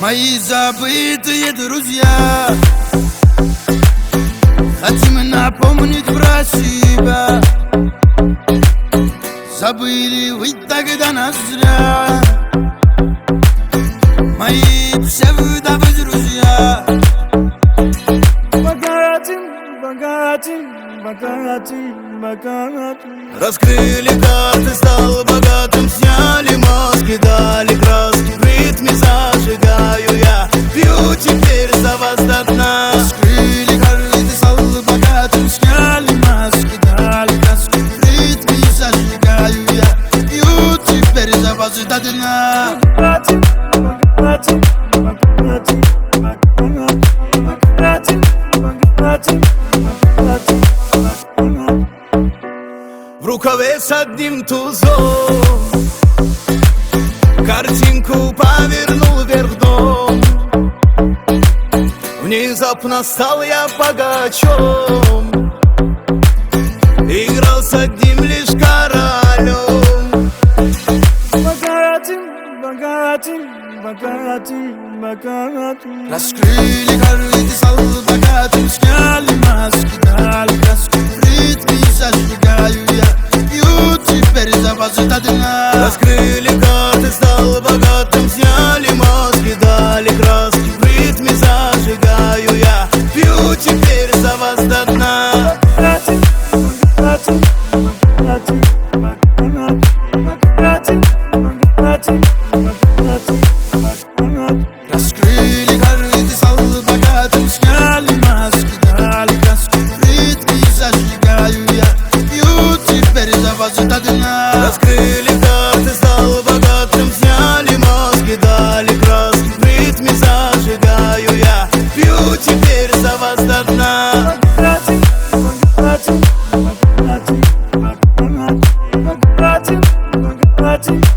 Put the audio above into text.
Мои забытые друзья, хотим напомнить про себя. Забыли вы тогда нас зря, мои псевдовые друзья. Богатым. Раскрыли карты, стал богатым, сняли маски, дали краски. В ритме зажигаю я, пью теперь за вас до дна. Раскрыли карты, стал богатым, сняли маски, дали краски. В ритме зажигаю я, пью теперь за вас до дна. В рукаве с одним тузом картинку повернул вверх дном. Внезапно стал я богачом, играл с одним лишь королем. Богатым. Раскрыли карты, стал богатым, сняли маски, дали краски. В ритме зажигаю я, пью теперь за вас до дна. Раскрыли карты, стал богатым, сняли маски, дали краски. В ритме зажигаю я, пью теперь за вас до дна. Раскрыли карты, стал богатым, сняли маски, дали краски. В ритме зажигаю я, пью теперь за вас до дна. Раскрыли карты, стал богатым, сняли маски, дали краски. В ритме зажигаю я, пью теперь за вас до дна. Bogatым.